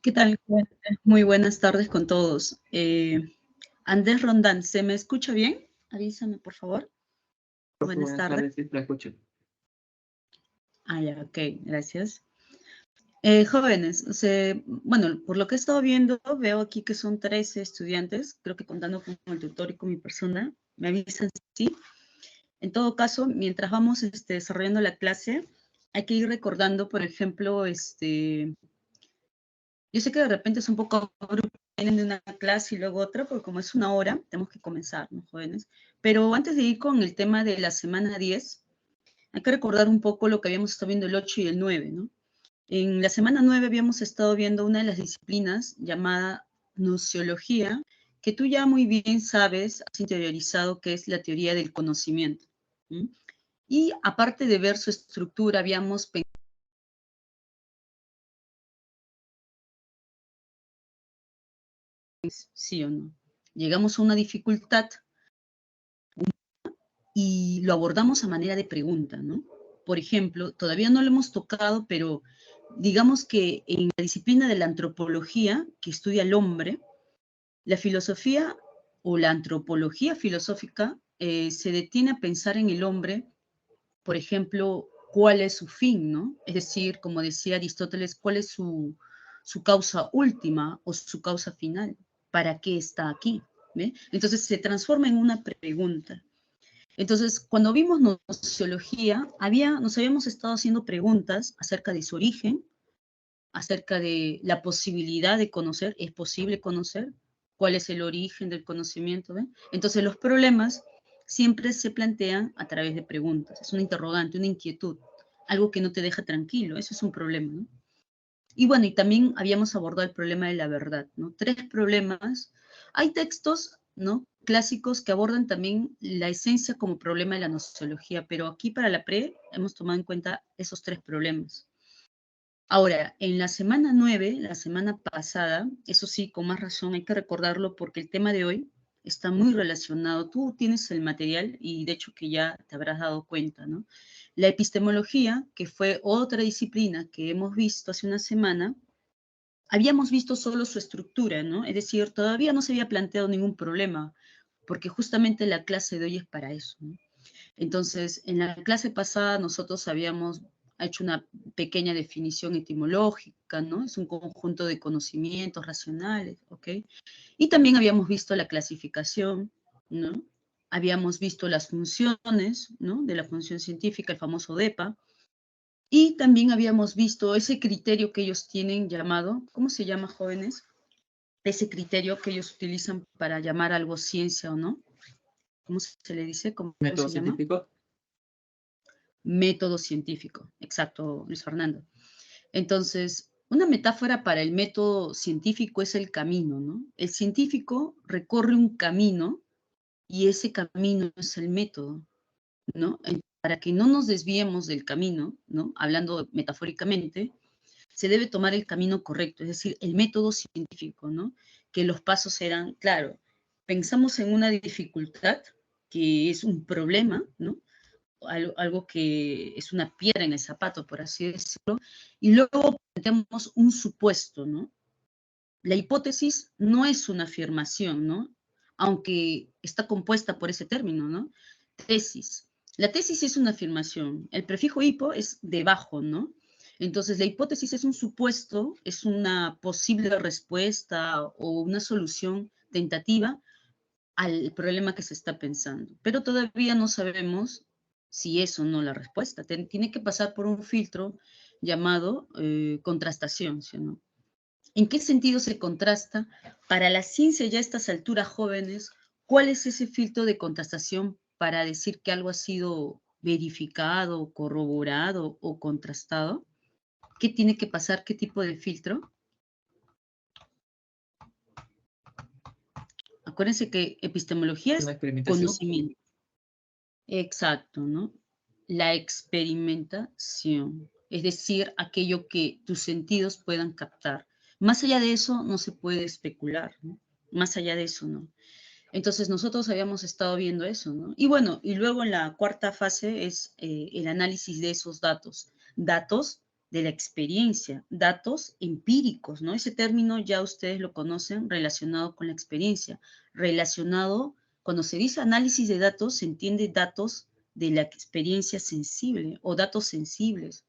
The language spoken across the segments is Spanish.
¿Qué tal? Muy buenas tardes con todos. Andrés Rondán, ¿se me escucha bien? Avísame, por favor. Buenas Buenas tardes. tardes, sí, la escucho. Ya, ok, gracias. Jóvenes, bueno, por lo que he estado viendo, veo aquí que son 13 estudiantes, creo que contando con el tutor y con mi persona, me avisan si sí. En todo caso, mientras vamos desarrollando la clase, hay que ir recordando, por ejemplo, yo sé que de repente es un poco abrupto, vienen de una clase y luego otra, porque como es una hora, tenemos que comenzar, ¿no, jóvenes? Pero antes de ir con el tema de la semana 10, hay que recordar un poco lo que habíamos estado viendo el 8 y el 9, ¿no? En la semana 9 habíamos estado viendo una de las disciplinas llamada nociología, que tú ya muy bien sabes, has interiorizado que es la teoría del conocimiento. ¿Mm? Y aparte de ver su estructura, habíamos pensado, sí o no. Llegamos a una dificultad y lo abordamos a manera de pregunta, ¿no? Por ejemplo, todavía no lo hemos tocado, pero digamos que en la disciplina de la antropología, que estudia al hombre, la filosofía o la antropología filosófica se detiene a pensar en el hombre, por ejemplo, cuál es su fin, ¿no? Es decir, como decía Aristóteles, cuál es su causa última o su causa final, ¿para qué está aquí? ¿Ve? Entonces se transforma en una pregunta. Entonces, cuando vimos nociología, nos habíamos estado haciendo preguntas acerca de su origen, acerca de la posibilidad de conocer, ¿es posible conocer? ¿Cuál es el origen del conocimiento? ¿Ve? Entonces, los problemas siempre se plantean a través de preguntas. Es una interrogante, una inquietud, algo que no te deja tranquilo. Eso es un problema, ¿no? Y bueno, y también habíamos abordado el problema de la verdad, ¿no? 3 problemas. Hay textos, ¿no? Clásicos que abordan también la esencia como problema de la nociología, pero aquí para la pre hemos tomado en cuenta esos 3 problemas. Ahora, en la semana 9, la semana pasada, eso sí, con más razón hay que recordarlo porque el tema de hoy está muy relacionado. Tú tienes el material y de hecho que ya te habrás dado cuenta, ¿no? La epistemología, que fue otra disciplina que hemos visto hace una semana, habíamos visto solo su estructura, ¿no? Es decir, todavía no se había planteado ningún problema, porque justamente la clase de hoy es para eso, ¿no? Entonces, en la clase pasada nosotros habíamos hecho una pequeña definición etimológica, ¿no? Es un conjunto de conocimientos racionales, ¿ok? Y también habíamos visto la clasificación, ¿no? Habíamos visto las funciones, ¿no? De la función científica, el famoso DEPA, y también habíamos visto ese criterio que ellos tienen llamado, ¿cómo se llama, jóvenes? Ese criterio que ellos utilizan para llamar algo ciencia o no. ¿Cómo se le dice? ¿Cómo ¿Método se llama? científico? Método científico. Exacto, Luis Fernando. Entonces, una metáfora para el método científico es el camino, ¿no? El científico recorre un camino y ese camino es el método, ¿no? Para que no nos desviemos del camino, ¿no? Hablando metafóricamente, se debe tomar el camino correcto, es decir, el método científico, ¿no? Que los pasos eran, claro, pensamos en una dificultad, que es un problema, ¿no? Algo que es una piedra en el zapato, por así decirlo, y luego planteamos un supuesto, ¿no? La hipótesis no es una afirmación, ¿no? Aunque está compuesta por ese término, ¿no? Tesis. La tesis es una afirmación. El prefijo hipo es debajo, ¿no? Entonces, la hipótesis es un supuesto, es una posible respuesta o una solución tentativa al problema que se está pensando. Pero todavía no sabemos si es o no la respuesta. Tiene que pasar por un filtro llamado contrastación, ¿sí o no? ¿En qué sentido se contrasta? Para la ciencia ya a estas alturas jóvenes, ¿cuál es ese filtro de contrastación para decir que algo ha sido verificado, corroborado o contrastado? ¿Qué tiene que pasar? ¿Qué tipo de filtro? Acuérdense que epistemología ¿Una es experimentación? conocimiento. Exacto, ¿no? La experimentación, es decir, aquello que tus sentidos puedan captar. Más allá de eso no se puede especular, ¿no? Más allá de eso, ¿no? Entonces nosotros habíamos estado viendo eso, ¿no? Y bueno, y luego en la cuarta fase es el análisis de esos datos. Datos de la experiencia, datos empíricos, ¿no? Ese término ya ustedes lo conocen, relacionado con la experiencia, relacionado, cuando se dice análisis de datos, se entiende datos de la experiencia sensible o datos sensibles.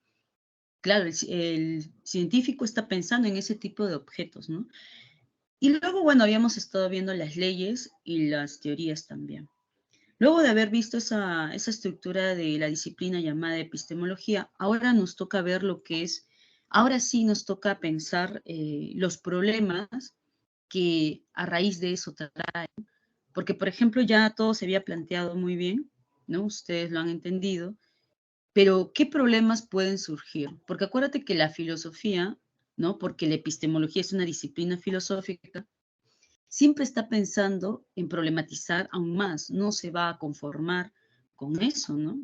Claro, el científico está pensando en ese tipo de objetos, ¿no? Y luego, bueno, habíamos estado viendo las leyes y las teorías también. Luego de haber visto esa estructura de la disciplina llamada epistemología, ahora nos toca ver lo que es, ahora sí nos toca pensar los problemas que a raíz de eso traen. Porque, por ejemplo, ya todo se había planteado muy bien, ¿no? Ustedes lo han entendido, pero ¿qué problemas pueden surgir? Porque acuérdate que la filosofía, ¿no? Porque la epistemología es una disciplina filosófica, siempre está pensando en problematizar aún más, no se va a conformar con eso, ¿no?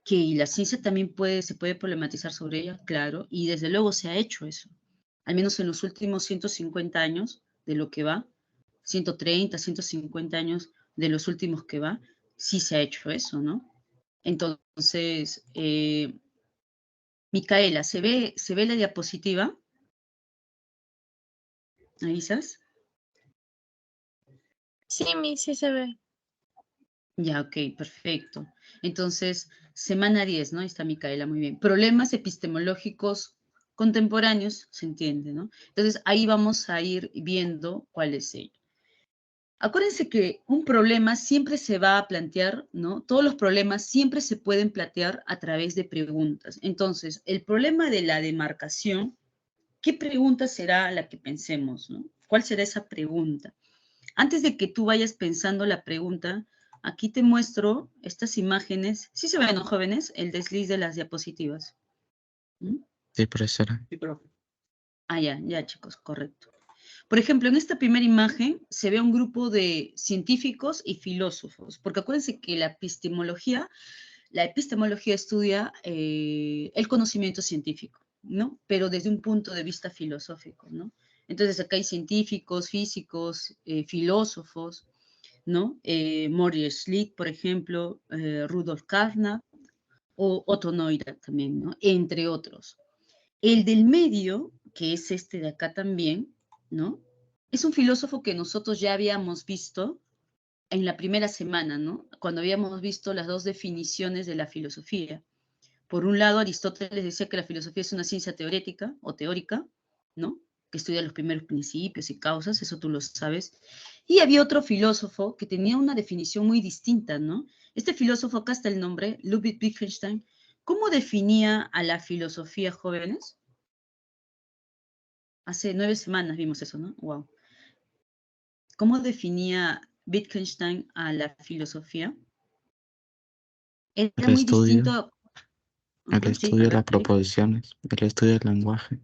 Que la ciencia también se puede problematizar sobre ella, claro, y desde luego se ha hecho eso, al menos en los últimos 150 años de lo que va, 130, 150 años de los últimos que va, sí se ha hecho eso, ¿no? Entonces, Micaela, ¿se ve la diapositiva? ¿Avisas? Sí, sí se ve. Ya, ok, perfecto. Entonces, semana 10, ¿no? Ahí está Micaela, muy bien. Problemas epistemológicos contemporáneos, se entiende, ¿no? Entonces, ahí vamos a ir viendo cuál es ello. Acuérdense que un problema siempre se va a plantear, ¿no? Todos los problemas siempre se pueden plantear a través de preguntas. Entonces, el problema de la demarcación, ¿qué pregunta será la que pensemos, ¿no? ¿Cuál será esa pregunta? Antes de que tú vayas pensando la pregunta, aquí te muestro estas imágenes. ¿Sí se ven, no, jóvenes? El desliz de las diapositivas. ¿Mm? Sí, profesora. Sí, profe. Ah, ya, chicos, correcto. Por ejemplo, en esta primera imagen se ve un grupo de científicos y filósofos, porque acuérdense que la epistemología estudia el conocimiento científico, ¿no? Pero desde un punto de vista filosófico, ¿no? Entonces acá hay científicos, físicos, filósofos, ¿no? Maurice Schlick, por ejemplo, Rudolf Carnap o Otto Neurath también, ¿no? Entre otros. El del medio, que es este de acá también, ¿no? Es un filósofo que nosotros ya habíamos visto en la primera semana, ¿no? Cuando habíamos visto las dos definiciones de la filosofía. Por un lado, Aristóteles decía que la filosofía es una ciencia teórica o teórica, ¿no? Que estudia los primeros principios y causas, eso tú lo sabes. Y había otro filósofo que tenía una definición muy distinta, ¿no? Este filósofo, acá está el nombre, Ludwig Wittgenstein. ¿Cómo definía a la filosofía, jóvenes? Hace 9 semanas vimos eso, ¿no? Wow. ¿Cómo definía Wittgenstein a la filosofía? Era El muy estudio, distinto. el Sí, estudio a de las ver, sí. proposiciones, el estudio del lenguaje.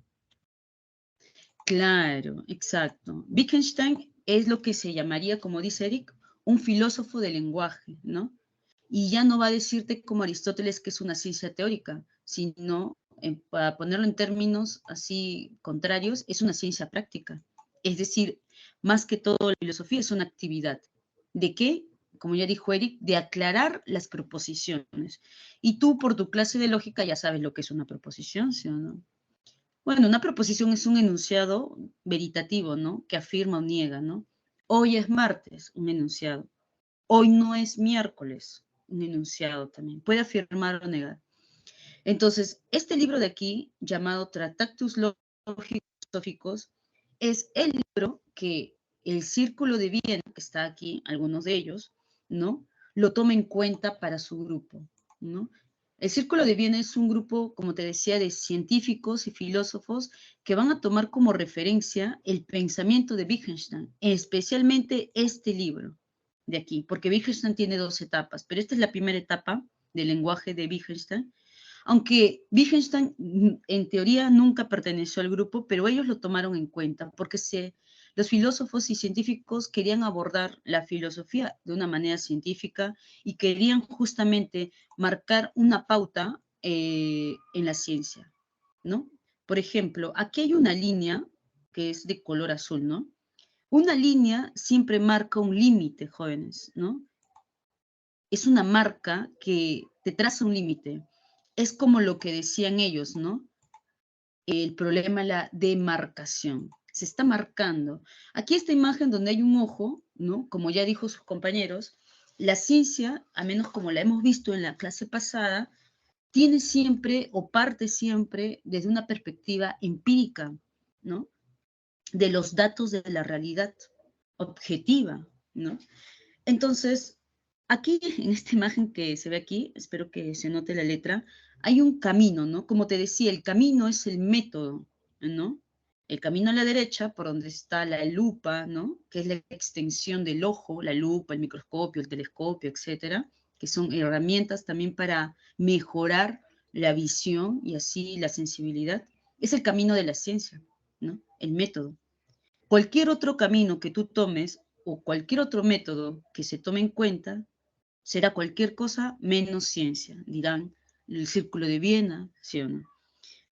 Claro, exacto. Wittgenstein es lo que se llamaría, como dice Eric, un filósofo del lenguaje, ¿no? Y ya no va a decirte como Aristóteles que es una ciencia teórica, sino, para ponerlo en términos así contrarios, es una ciencia práctica. Es decir, más que todo la filosofía es una actividad. ¿De qué? Como ya dijo Eric, de aclarar las proposiciones. Y tú, por tu clase de lógica, ya sabes lo que es una proposición, ¿sí o no? Bueno, una proposición es un enunciado veritativo, ¿no? Que afirma o niega, ¿no? Hoy es martes, un enunciado. Hoy no es miércoles, un enunciado también. Puede afirmar o negar. Entonces, este libro de aquí, llamado Tractatus Lógicos, es el libro que el Círculo de Viena, que está aquí, algunos de ellos, ¿no? Lo toma en cuenta para su grupo, ¿no? El Círculo de Viena es un grupo, como te decía, de científicos y filósofos que van a tomar como referencia el pensamiento de Wittgenstein, especialmente este libro de aquí, porque Wittgenstein tiene 2 etapas, pero esta es la primera etapa del lenguaje de Wittgenstein, aunque Wittgenstein en teoría nunca perteneció al grupo, pero ellos lo tomaron en cuenta porque los filósofos y científicos querían abordar la filosofía de una manera científica y querían justamente marcar una pauta en la ciencia, ¿no? Por ejemplo, aquí hay una línea que es de color azul, ¿no? Una línea siempre marca un límite, jóvenes, ¿no? Es una marca que te traza un límite. Es como lo que decían ellos, ¿no? el problema es la demarcación. Se está marcando. Aquí esta imagen donde hay un ojo, ¿no? Como ya dijo sus compañeros, la ciencia, a menos como la hemos visto en la clase pasada, tiene siempre o parte siempre desde una perspectiva empírica, ¿no? De los datos de la realidad objetiva, ¿no? Entonces, aquí, en esta imagen que se ve aquí, espero que se note la letra, hay un camino, ¿no? Como te decía, el camino es el método, ¿no? El camino a la derecha, por donde está la lupa, ¿no? Que es la extensión del ojo, la lupa, el microscopio, el telescopio, etcétera, que son herramientas también para mejorar la visión y así la sensibilidad. Es el camino de la ciencia, ¿no? El método. Cualquier otro camino que tú tomes o cualquier otro método que se tome en cuenta será cualquier cosa menos ciencia, dirán el Círculo de Viena, ¿sí o no?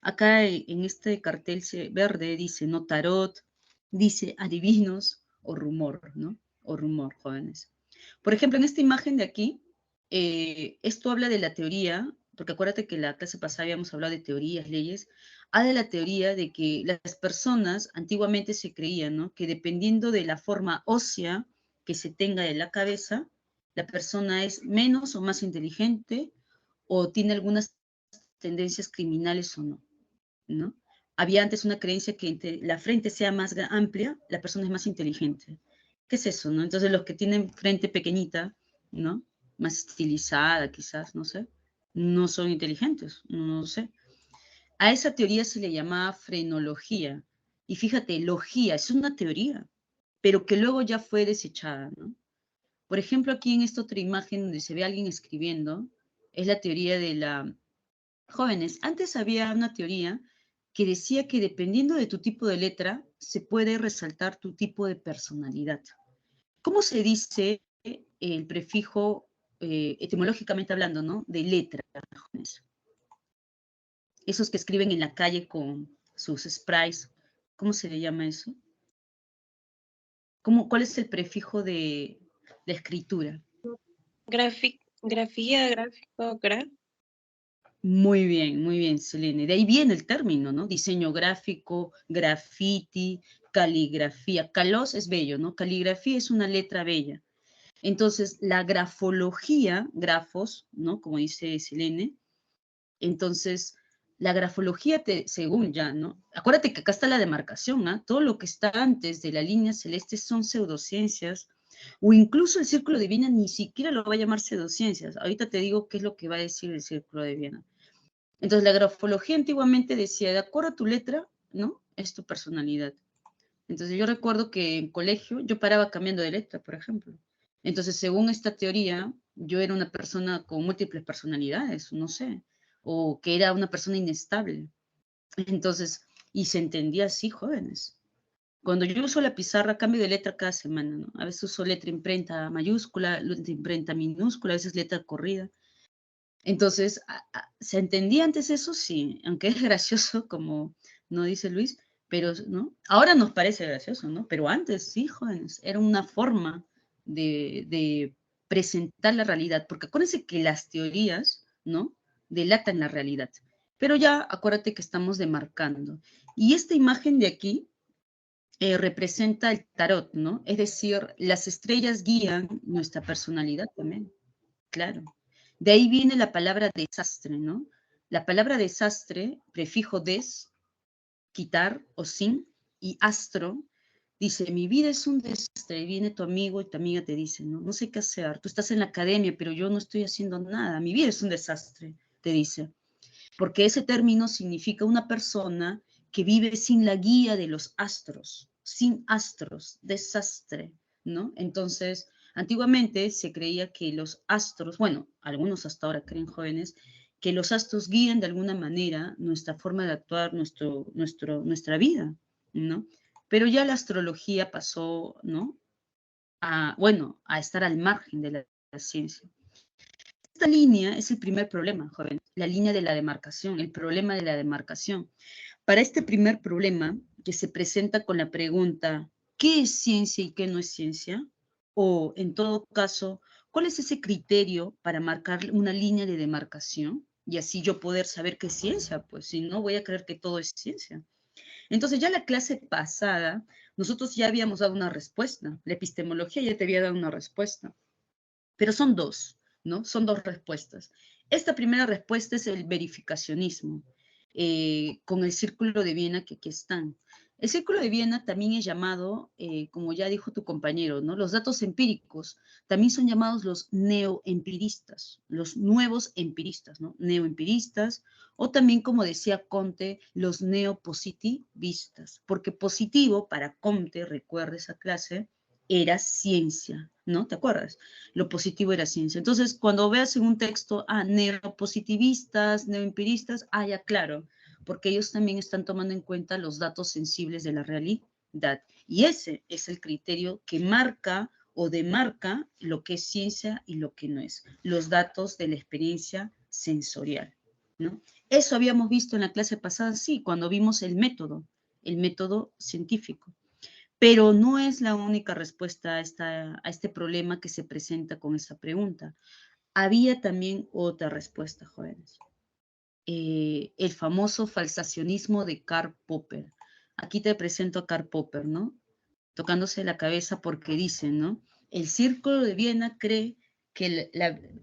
Acá en este cartel verde dice no tarot, dice adivinos o rumor, ¿no? O rumor, jóvenes. Por ejemplo, en esta imagen de aquí, esto habla de la teoría, porque acuérdate que la clase pasada habíamos hablado de teorías, leyes, habla de la teoría de que las personas antiguamente se creían, ¿no? Que dependiendo de la forma ósea que se tenga de la cabeza, la persona es menos o más inteligente o tiene algunas tendencias criminales o no, ¿no? Había antes una creencia que entre la frente sea más amplia, la persona es más inteligente. ¿Qué es eso, no? Entonces los que tienen frente pequeñita, ¿no? Más estilizada quizás, no sé, no son inteligentes, no sé. A esa teoría se le llamaba frenología. Y fíjate, logía es una teoría, pero que luego ya fue desechada, ¿no? Por ejemplo, aquí en esta otra imagen donde se ve a alguien escribiendo, es la teoría de la... Jóvenes, antes había una teoría que decía que dependiendo de tu tipo de letra, se puede resaltar tu tipo de personalidad. ¿Cómo se dice el prefijo, etimológicamente hablando, ¿no? De letra, jóvenes? Esos que escriben en la calle con sus sprays, ¿cómo se le llama eso? ¿Cuál es el prefijo de la escritura? Grafía, gráfico, Muy bien, Selene. De ahí viene el término, ¿no? Diseño gráfico, graffiti, caligrafía. Calos es bello, ¿no? Caligrafía es una letra bella. Entonces, la grafología, grafos, ¿no? Como dice Selene. Entonces, la grafología, según ya, ¿no? Acuérdate que acá está la demarcación, ¿no? Todo lo que está antes de la línea celeste son pseudociencias, o incluso el Círculo de Viena ni siquiera lo va a llamar pseudociencias. Ahorita te digo qué es lo que va a decir el Círculo de Viena. Entonces, la grafología antiguamente decía, de acuerdo a tu letra, ¿no? Es tu personalidad. Entonces, yo recuerdo que en colegio yo paraba cambiando de letra, por ejemplo. Entonces, según esta teoría, yo era una persona con múltiples personalidades, no sé, o que era una persona inestable. Entonces, y se entendía así, jóvenes. Cuando yo uso la pizarra, cambio de letra cada semana, ¿no? A veces uso letra imprenta mayúscula, letra imprenta minúscula, a veces letra corrida. Entonces, ¿se entendía antes eso? Sí, aunque es gracioso, como no dice Luis, pero ¿no? Ahora nos parece gracioso, ¿no? Pero antes, sí, jóvenes, era una forma de presentar la realidad, porque acuérdense que las teorías, ¿no? Delatan la realidad. Pero ya acuérdate que estamos demarcando. Y esta imagen de aquí representa el tarot, ¿no? Es decir, las estrellas guían nuestra personalidad también, claro. De ahí viene la palabra desastre, ¿no? La palabra desastre, prefijo des, quitar o sin, y astro, dice, mi vida es un desastre, y viene tu amigo y tu amiga te dice, no, no sé qué hacer, tú estás en la academia, pero yo no estoy haciendo nada, mi vida es un desastre, te dice. Porque ese término significa una persona que vive sin la guía de los astros, sin astros, desastre, ¿no? Entonces, antiguamente se creía que los astros, bueno, algunos hasta ahora creen jóvenes, que los astros guían de alguna manera nuestra forma de actuar, nuestra vida, ¿no? Pero ya la astrología pasó, ¿no? Bueno, a estar al margen de la ciencia. Esta línea es el primer problema, joven, la línea de la demarcación, el problema de la demarcación. Para este primer problema, que se presenta con la pregunta, ¿qué es ciencia y qué no es ciencia? O, en todo caso, ¿cuál es ese criterio para marcar una línea de demarcación? y así yo poder saber qué es ciencia, pues si no voy a creer que todo es ciencia. Entonces ya la clase pasada, nosotros ya habíamos dado una respuesta, la epistemología ya te había dado una respuesta, pero son dos, ¿no? Son dos respuestas. Esta primera respuesta es el verificacionismo, con el Círculo de Viena que aquí están. El Círculo de Viena también es llamado, como ya dijo tu compañero, ¿no? Los datos empíricos también son llamados los neoempiristas, los nuevos empiristas, ¿no? Neoempiristas, o también, como decía Comte, los neopositivistas, porque positivo para Comte, recuerda esa clase, era ciencia, ¿no? ¿Te acuerdas? Lo positivo era ciencia. Entonces, cuando veas en un texto, neopositivistas, neoempiristas, ya claro, porque ellos también están tomando en cuenta los datos sensibles de la realidad. Y ese es el criterio que marca o demarca lo que es ciencia y lo que no es. Los datos de la experiencia sensorial, ¿no? Eso habíamos visto en la clase pasada, sí, cuando vimos el método científico. Pero no es la única respuesta a este problema que se presenta con esa pregunta. Había también otra respuesta, jóvenes. El famoso falsacionismo de Karl Popper. Aquí te presento a Karl Popper, ¿no? Tocándose la cabeza porque dicen, ¿no? El Círculo de Viena cree que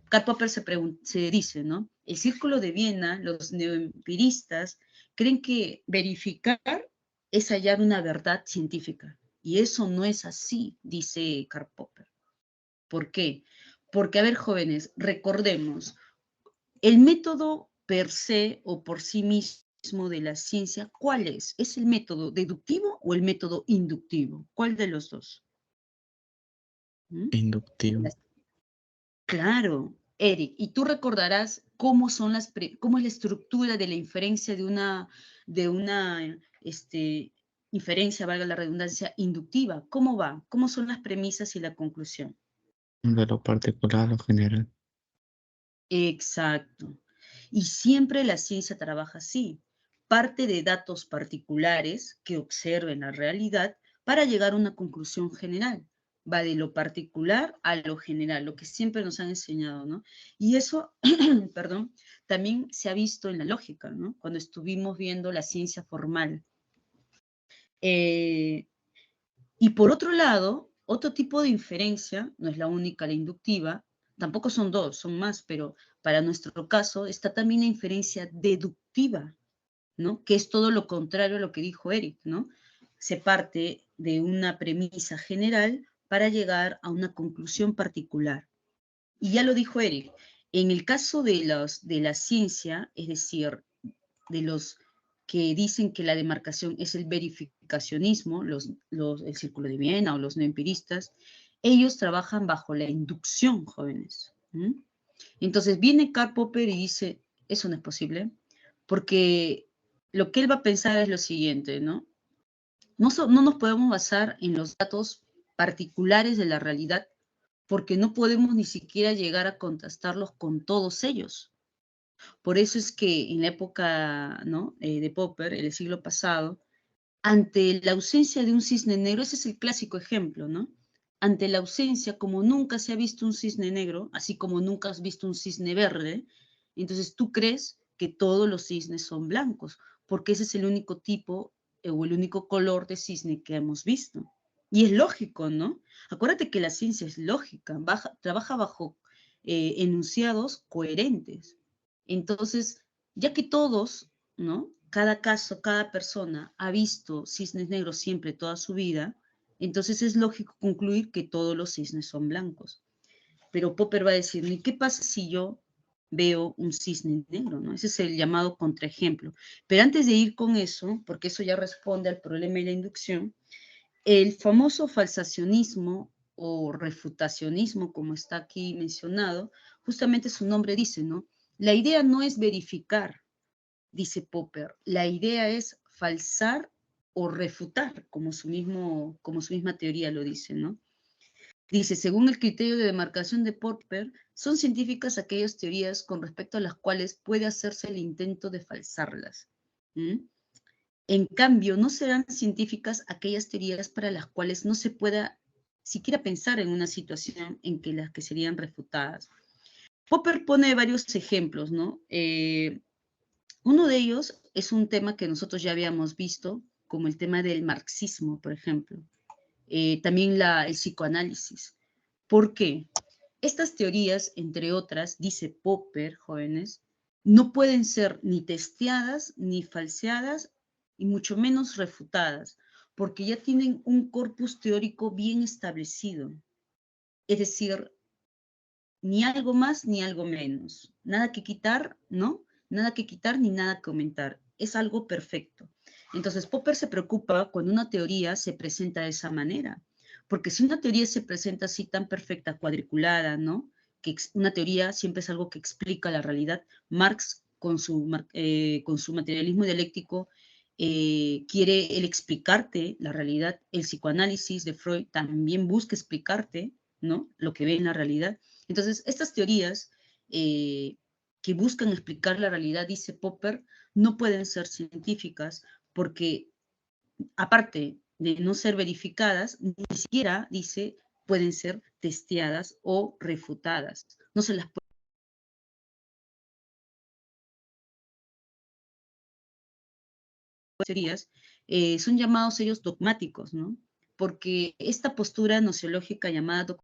Karl Popper se dice, ¿no? El Círculo de Viena, los neoempiristas, creen que verificar es hallar una verdad científica. Y eso no es así, dice Karl Popper. ¿Por qué? Porque, a ver, jóvenes, recordemos, el método per se o por sí mismo de la ciencia, ¿cuál es? ¿Es el método deductivo o el método inductivo? ¿Cuál de los dos? ¿Mm? Inductivo. Claro, Eric, y tú recordarás cómo cómo es la estructura de la inferencia de una inferencia, valga la redundancia, inductiva. ¿Cómo va? ¿Cómo son las premisas y la conclusión? De lo particular a lo general. Exacto. Y siempre la ciencia trabaja así. Parte de datos particulares que observen la realidad para llegar a una conclusión general. Va de lo particular a lo general, lo que siempre nos han enseñado, ¿no? Y eso, perdón, también se ha visto en la lógica, ¿no? Cuando estuvimos viendo la ciencia formal. Eh, y por otro lado, otro tipo de inferencia, no es la única, la inductiva, tampoco son dos, son más, pero para nuestro caso está también la inferencia deductiva, ¿no? Que es todo lo contrario a lo que dijo Eric, ¿no? Se parte de una premisa general para llegar a una conclusión particular. Y ya lo dijo Eric, en el caso de la ciencia, es decir, de los que dicen que la demarcación es el verificacionismo, el Círculo de Viena o los neoempiristas, ellos trabajan bajo la inducción, jóvenes. Entonces viene Karl Popper y dice, eso no es posible, porque lo que él va a pensar es lo siguiente, ¿no? No nos podemos basar en los datos particulares de la realidad porque no podemos ni siquiera llegar a contrastarlos con todos ellos. Por eso es que en la época, ¿no? De Popper, el siglo pasado, ante la ausencia de un cisne negro, ese es el clásico ejemplo, ¿no? Ante la ausencia, como nunca se ha visto un cisne negro, así como nunca has visto un cisne verde, entonces tú crees que todos los cisnes son blancos, porque ese es el único tipo o el único color de cisne que hemos visto. Y es lógico, ¿no? Acuérdate que la ciencia es lógica, trabaja bajo enunciados coherentes. Entonces, ya que todos, ¿no? Cada caso, cada persona ha visto cisnes negros siempre toda su vida, entonces es lógico concluir que todos los cisnes son blancos. Pero Popper va a decir, ¿y qué pasa si yo veo un cisne negro? ¿No? Ese es el llamado contraejemplo. Pero antes de ir con eso, porque eso ya responde al problema de la inducción, el famoso falsacionismo o refutacionismo, como está aquí mencionado, justamente su nombre dice, ¿no? La idea no es verificar, dice Popper, la idea es falsar o refutar, como su misma teoría lo dice, ¿no? Dice, según el criterio de demarcación de Popper, son científicas aquellas teorías con respecto a las cuales puede hacerse el intento de falsarlas. ¿Mm? En cambio, no serán científicas aquellas teorías para las cuales no se pueda siquiera pensar en una situación en que las que serían refutadas. Popper pone varios ejemplos, ¿no? Uno de ellos es un tema que nosotros ya habíamos visto, como el tema del marxismo, por ejemplo. También el psicoanálisis. ¿Por qué? Estas teorías, entre otras, dice Popper, jóvenes, no pueden ser ni testeadas, ni falseadas, y mucho menos refutadas, porque ya tienen un corpus teórico bien establecido. Es decir, ni algo más ni algo menos. Nada que quitar, ¿no? Nada que quitar ni nada que aumentar. Es algo perfecto. Entonces, Popper se preocupa cuando una teoría se presenta de esa manera. Porque si una teoría se presenta así tan perfecta, cuadriculada, ¿no? Que una teoría siempre es algo que explica la realidad. Marx, con su materialismo dialéctico, quiere el explicarte la realidad. El psicoanálisis de Freud también busca explicarte, ¿no? Lo que ve en la realidad. Entonces, estas teorías que buscan explicar la realidad, dice Popper, no pueden ser científicas porque, aparte de no ser verificadas, ni siquiera, dice, pueden ser testeadas o refutadas. No se las puede. Teorías son llamados ellos dogmáticos, ¿no? Porque esta postura nociológica llamada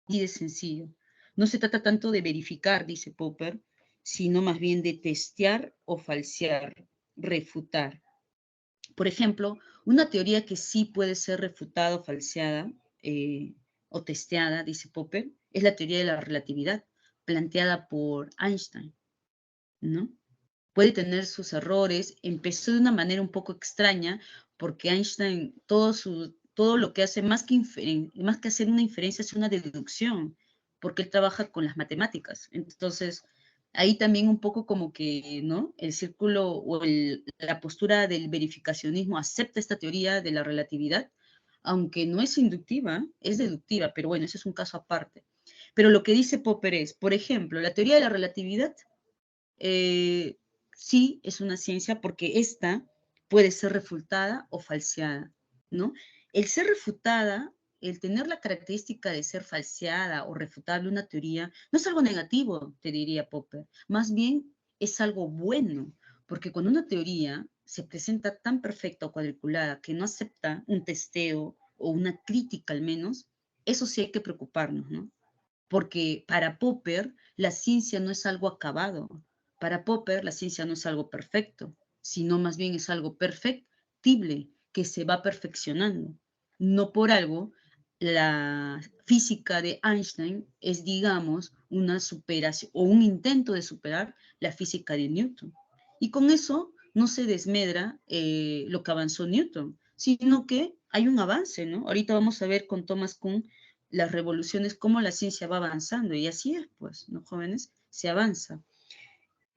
y de sencillo. No se trata tanto de verificar, dice Popper, sino más bien de testear o falsear, refutar. Por ejemplo, una teoría que sí puede ser refutada o falseada o testeada, dice Popper, es la teoría de la relatividad, planteada por Einstein, ¿no? Puede tener sus errores, empezó de una manera un poco extraña, porque Einstein, todo lo que hace, más que hacer una inferencia, es una deducción, porque él trabaja con las matemáticas. Entonces, ahí también un poco como que, ¿no? El círculo o la postura del verificacionismo acepta esta teoría de la relatividad, aunque no es inductiva, es deductiva, pero bueno, ese es un caso aparte. Pero lo que dice Popper es, por ejemplo, la teoría de la relatividad eh, sí es una ciencia porque esta puede ser refutada o falseada, ¿no? El ser refutada, el tener la característica de ser falseada o refutable una teoría, no es algo negativo, te diría Popper, más bien es algo bueno, porque cuando una teoría se presenta tan perfecta o cuadriculada que no acepta un testeo o una crítica al menos, eso sí hay que preocuparnos, ¿no? Porque para Popper la ciencia no es algo acabado, para Popper la ciencia no es algo perfecto, sino más bien es algo perfectible, que se va perfeccionando. No por algo la física de Einstein es, digamos, una superación o un intento de superar la física de Newton. Y con eso no se desmedra lo que avanzó Newton, sino que hay un avance, ¿no? Ahorita vamos a ver con Thomas Kuhn las revoluciones, cómo la ciencia va avanzando, y así es, pues, ¿no, jóvenes? Se avanza.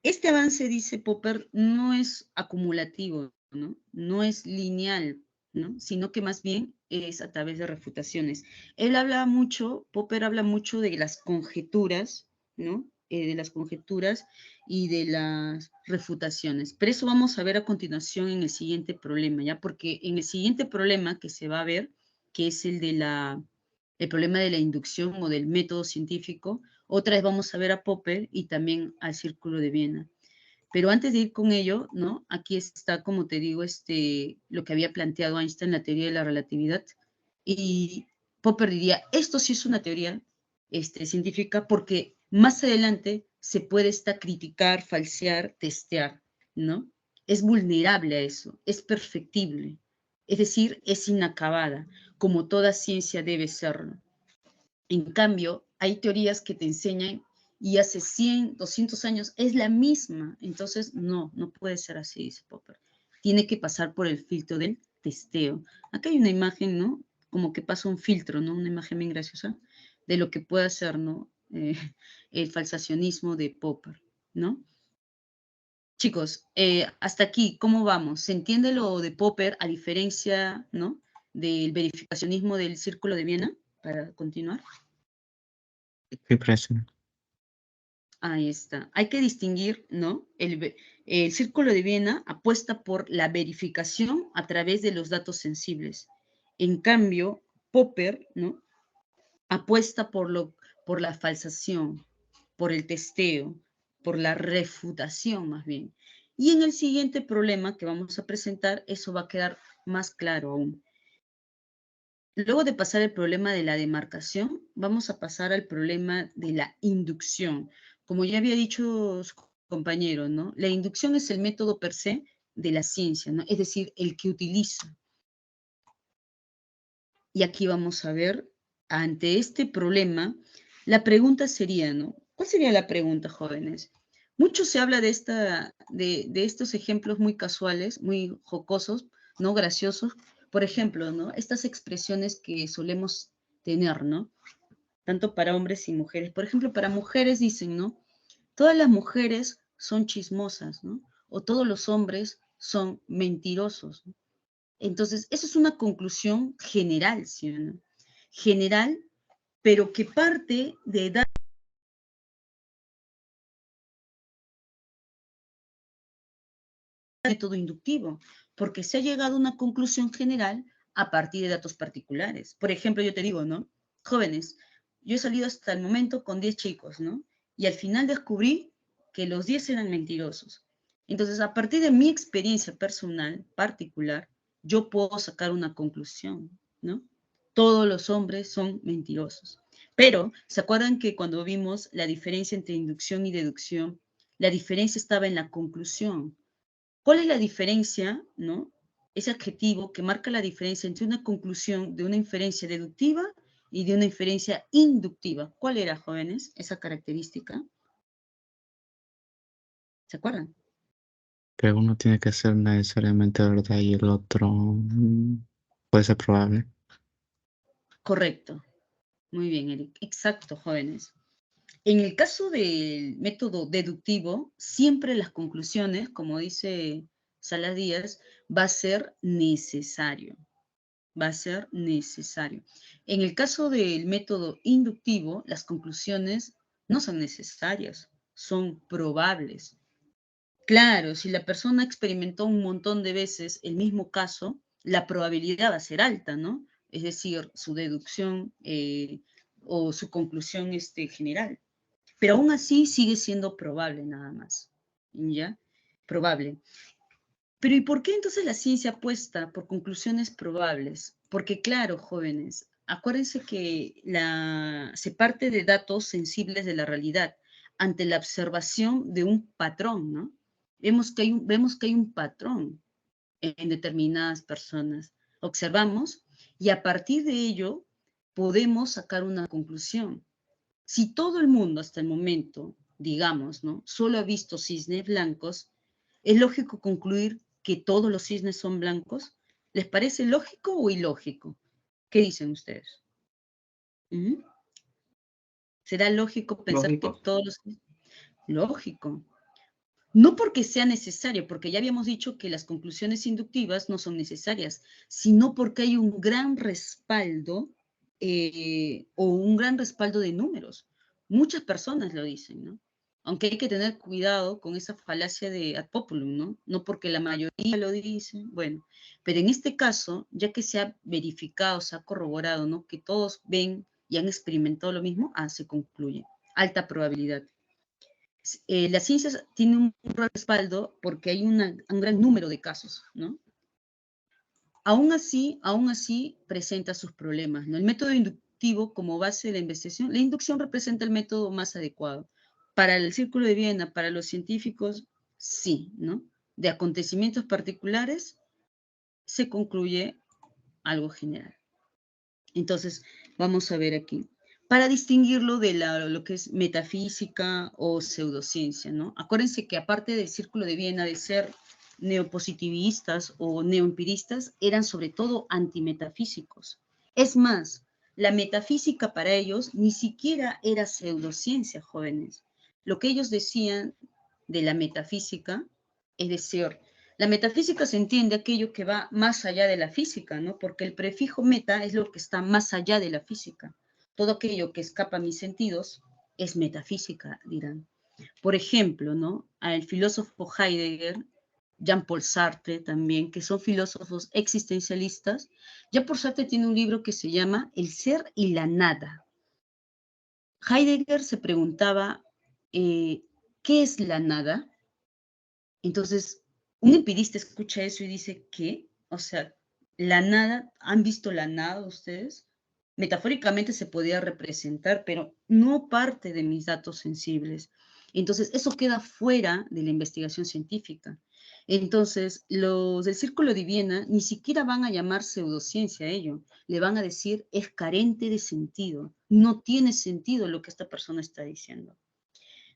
Este avance, dice Popper, no es acumulativo, ¿no? No es lineal, ¿no? Sino que más bien es a través de refutaciones. Él habla mucho, Popper habla mucho de las conjeturas, ¿no? De las conjeturas y de las refutaciones. Pero eso vamos a ver a continuación en el siguiente problema, ¿ya? Porque en el siguiente problema que se va a ver, que es el problema de la inducción o del método científico, otra vez vamos a ver a Popper y también al Círculo de Viena. Pero antes de ir con ello, ¿no? Aquí está, como te digo, lo que había planteado Einstein, la teoría de la relatividad. Y Popper diría, esto sí es una teoría científica porque más adelante se puede criticar, falsear, testear, ¿no? Es vulnerable a eso, es perfectible. Es decir, es inacabada, como toda ciencia debe serlo. En cambio, hay teorías que te enseñan y hace 100, 200 años es la misma. Entonces, no puede ser así, dice Popper. Tiene que pasar por el filtro del testeo. Acá hay una imagen, ¿no? Como que pasa un filtro, ¿no? Una imagen bien graciosa de lo que puede hacer, ¿no? El falsacionismo de Popper, ¿no? Chicos, hasta aquí, ¿cómo vamos? ¿Se entiende lo de Popper a diferencia, ¿no? Del verificacionismo del Círculo de Viena? Para continuar. Sí, presente. Ahí está. Hay que distinguir, ¿no? El Círculo de Viena apuesta por la verificación a través de los datos sensibles. En cambio, Popper, ¿no? Apuesta por la falsación, por el testeo, por la refutación más bien. Y en el siguiente problema que vamos a presentar, eso va a quedar más claro aún. Luego de pasar el problema de la demarcación, vamos a pasar al problema de la inducción. Como ya había dicho su compañero, ¿no? La inducción es el método per se de la ciencia, ¿no? Es decir, el que utiliza. Y aquí vamos a ver, ante este problema, la pregunta sería, ¿no? ¿Cuál sería la pregunta, jóvenes? Mucho se habla de estos ejemplos muy casuales, muy jocosos, ¿no? Graciosos. Por ejemplo, ¿no? Estas expresiones que solemos tener, ¿no? Tanto para hombres y mujeres. Por ejemplo, para mujeres dicen, ¿no? Todas las mujeres son chismosas, ¿no? O todos los hombres son mentirosos, ¿no? Entonces, eso es una conclusión general, ¿sí o no? General, pero que parte de dar método inductivo, porque se ha llegado a una conclusión general a partir de datos particulares. Por ejemplo, yo te digo, ¿no? Jóvenes, yo he salido hasta el momento con 10 chicos, ¿no? Y al final descubrí que los 10 eran mentirosos. Entonces, a partir de mi experiencia personal, particular, yo puedo sacar una conclusión, ¿no? Todos los hombres son mentirosos. Pero, ¿se acuerdan que cuando vimos la diferencia entre inducción y deducción, la diferencia estaba en la conclusión? ¿Cuál es la diferencia, no? Ese adjetivo que marca la diferencia entre una conclusión de una inferencia deductiva y de una inferencia inductiva. ¿Cuál era, jóvenes, esa característica? ¿Se acuerdan? Que uno tiene que ser necesariamente verdad y el otro puede ser probable. Correcto. Muy bien, Eric. Exacto, jóvenes. En el caso del método deductivo, siempre las conclusiones, como dice Salas Díaz, va a ser necesario. Va a ser necesario. En el caso del método inductivo, las conclusiones no son necesarias, son probables. Claro, si la persona experimentó un montón de veces el mismo caso, la probabilidad va a ser alta, ¿no? Es decir, su deducción o su conclusión general. Pero aún así sigue siendo probable nada más, ¿ya? Probable. Pero ¿y por qué entonces la ciencia apuesta por conclusiones probables? Porque claro, jóvenes, acuérdense que se parte de datos sensibles de la realidad ante la observación de un patrón, ¿no? Vemos que hay un patrón en determinadas personas. Observamos y a partir de ello podemos sacar una conclusión. Si todo el mundo hasta el momento, digamos, ¿no? Solo ha visto cisnes blancos, es lógico concluir que todos los cisnes son blancos. ¿Les parece lógico o ilógico? ¿Qué dicen ustedes? ¿Mm? ¿Será lógico pensar Lógico. que todos los... Lógico. No porque sea necesario, porque ya habíamos dicho que las conclusiones inductivas no son necesarias, sino porque hay un gran respaldo o un gran respaldo de números. Muchas personas lo dicen, ¿no? Aunque hay que tener cuidado con esa falacia de ad populum, ¿no? No porque la mayoría lo dice, bueno, pero en este caso, ya que se ha verificado, se ha corroborado, ¿no? Que todos ven y han experimentado lo mismo, se concluye. Alta probabilidad. La ciencia tiene un respaldo porque hay un gran número de casos, ¿no? Aún así presenta sus problemas, ¿no? El método inductivo como base de la investigación, la inducción representa el método más adecuado. Para el Círculo de Viena, para los científicos, sí, ¿no? De acontecimientos particulares se concluye algo general. Entonces, vamos a ver aquí. Para distinguirlo de lo que es metafísica o pseudociencia, ¿no? Acuérdense que aparte del Círculo de Viena de ser neopositivistas o neoempiristas, eran sobre todo antimetafísicos. Es más, la metafísica para ellos ni siquiera era pseudociencia, jóvenes. Lo que ellos decían de la metafísica, es decir, la metafísica se entiende aquello que va más allá de la física, ¿no? Porque el prefijo meta es lo que está más allá de la física. Todo aquello que escapa a mis sentidos es metafísica, dirán. Por ejemplo, ¿no? Al filósofo Heidegger, Jean-Paul Sartre también, que son filósofos existencialistas. Jean-Paul Sartre tiene un libro que se llama El ser y la nada. Heidegger se preguntaba, ¿qué es la nada? Entonces, un empirista escucha eso y dice, ¿qué? O sea, la nada, ¿han visto la nada ustedes? Metafóricamente se podía representar, pero no parte de mis datos sensibles. Entonces, eso queda fuera de la investigación científica. Entonces, los del Círculo de Viena ni siquiera van a llamar pseudociencia a ello. Le van a decir, es carente de sentido. No tiene sentido lo que esta persona está diciendo.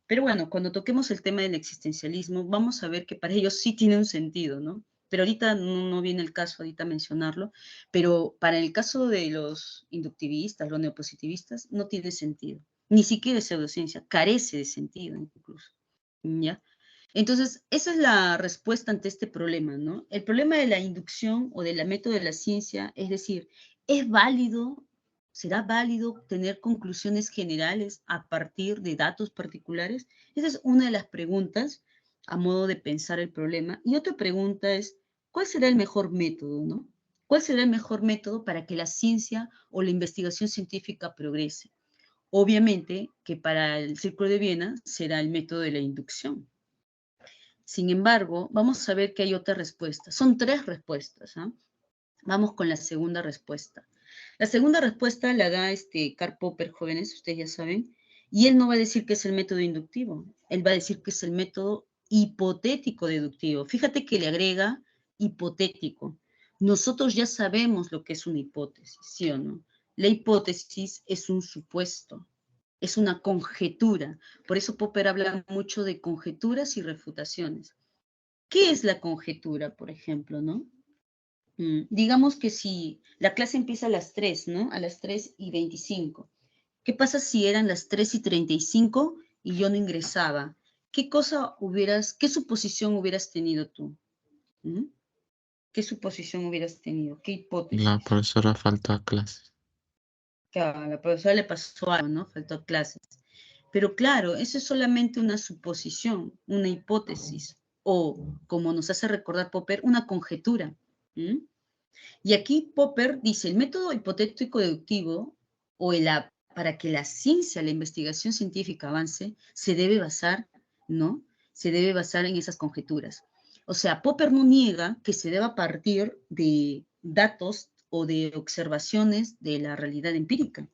Pero bueno, cuando toquemos el tema del existencialismo, vamos a ver que para ellos sí tiene un sentido, ¿no? Pero ahorita no viene el caso ahorita mencionarlo, pero para el caso de los inductivistas, los neopositivistas, no tiene sentido. Ni siquiera es pseudociencia, carece de sentido incluso, ¿ya? Entonces, esa es la respuesta ante este problema, ¿no? El problema de la inducción o del método de la ciencia, es decir, ¿es válido, será válido tener conclusiones generales a partir de datos particulares? Esa es una de las preguntas a modo de pensar el problema. Y otra pregunta es, ¿cuál será el mejor método, no? ¿Cuál será el mejor método para que la ciencia o la investigación científica progrese? Obviamente que para el Círculo de Viena será el método de la inducción. Sin embargo, vamos a ver que hay otra respuesta. Son tres respuestas. ¿Ah? Vamos con la segunda respuesta. La segunda respuesta la da Karl Popper, jóvenes, ustedes ya saben, y él no va a decir que es el método inductivo, él va a decir que es el método hipotético deductivo. Fíjate que le agrega hipotético. Nosotros ya sabemos lo que es una hipótesis, ¿sí o no? La hipótesis es un supuesto, es una conjetura. Por eso Popper habla mucho de conjeturas y refutaciones. ¿Qué es la conjetura, por ejemplo, no? Digamos que si la clase empieza a las 3, ¿no? A las 3:25. ¿Qué pasa si eran las 3:35 y yo no ingresaba? ¿Qué suposición hubieras tenido tú? ¿Mm? ¿Qué suposición hubieras tenido? ¿Qué La hipótesis? profesora faltó a clases. Que a la profesora le pasó algo, ¿no? Faltó a clases. Pero claro, eso es solamente una suposición, una hipótesis, o, como nos hace recordar Popper, una conjetura. ¿Mm? Y aquí Popper dice, el método hipotético deductivo, para que la ciencia, la investigación científica avance, se debe basar, ¿no? Se debe basar en esas conjeturas. O sea, Popper no niega que se deba partir de datos o de observaciones de la realidad empírica.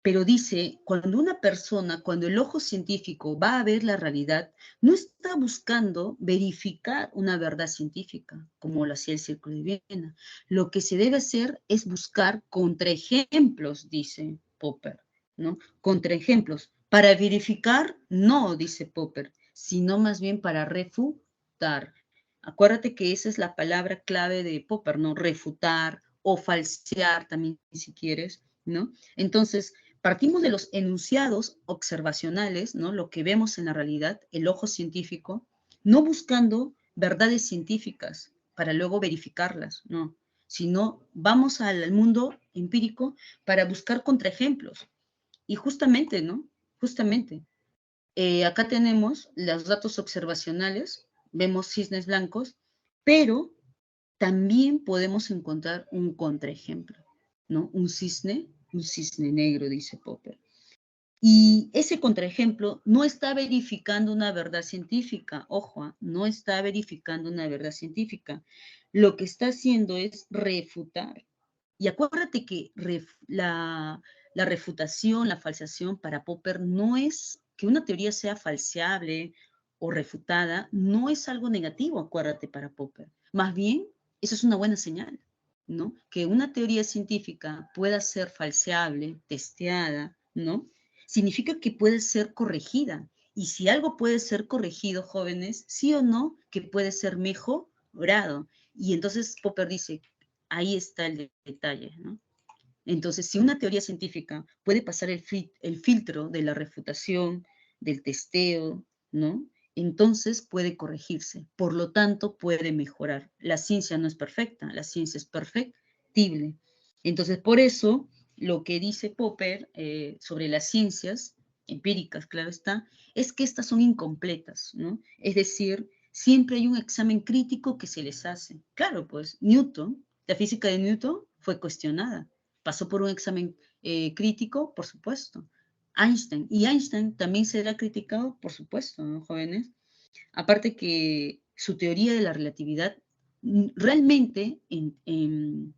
Pero dice, cuando el ojo científico va a ver la realidad, no está buscando verificar una verdad científica, como lo hacía el Círculo de Viena. Lo que se debe hacer es buscar contraejemplos, dice Popper, ¿no? Contraejemplos. Para verificar, no, dice Popper, sino más bien para refutar. Acuérdate que esa es la palabra clave de Popper, ¿no? Refutar o falsear también, si quieres, ¿no? Entonces, partimos de los enunciados observacionales, ¿no? Lo que vemos en la realidad, el ojo científico, no buscando verdades científicas para luego verificarlas, no, sino vamos al mundo empírico para buscar contraejemplos. Y justamente, ¿no? Justamente, acá tenemos los datos observacionales, vemos cisnes blancos, pero también podemos encontrar un contraejemplo, ¿no? Un cisne negro, dice Popper. Y ese contraejemplo no está verificando una verdad científica, ojo, no está verificando una verdad científica. Lo que está haciendo es refutar. Y acuérdate que la refutación, la falseación para Popper no es que una teoría sea falseable o refutada, no es algo negativo, acuérdate, para Popper. Más bien, eso es una buena señal, ¿no? Que una teoría científica pueda ser falseable, testeada, ¿no? Significa que puede ser corregida. Y si algo puede ser corregido, jóvenes, sí o no, que puede ser mejorado. Y entonces Popper dice, ahí está el detalle, ¿no? Entonces, si una teoría científica puede pasar el filtro de la refutación, del testeo, ¿no? Entonces puede corregirse. Por lo tanto, puede mejorar. La ciencia no es perfecta, la ciencia es perfectible. Entonces, por eso, lo que dice Popper sobre las ciencias empíricas, claro está, es que estas son incompletas, ¿no? Es decir, siempre hay un examen crítico que se les hace. Claro, pues Newton, la física de Newton fue cuestionada, pasó por un examen crítico, por supuesto. Einstein, y Einstein también será criticado, por supuesto, ¿no, jóvenes? Aparte que su teoría de la relatividad realmente en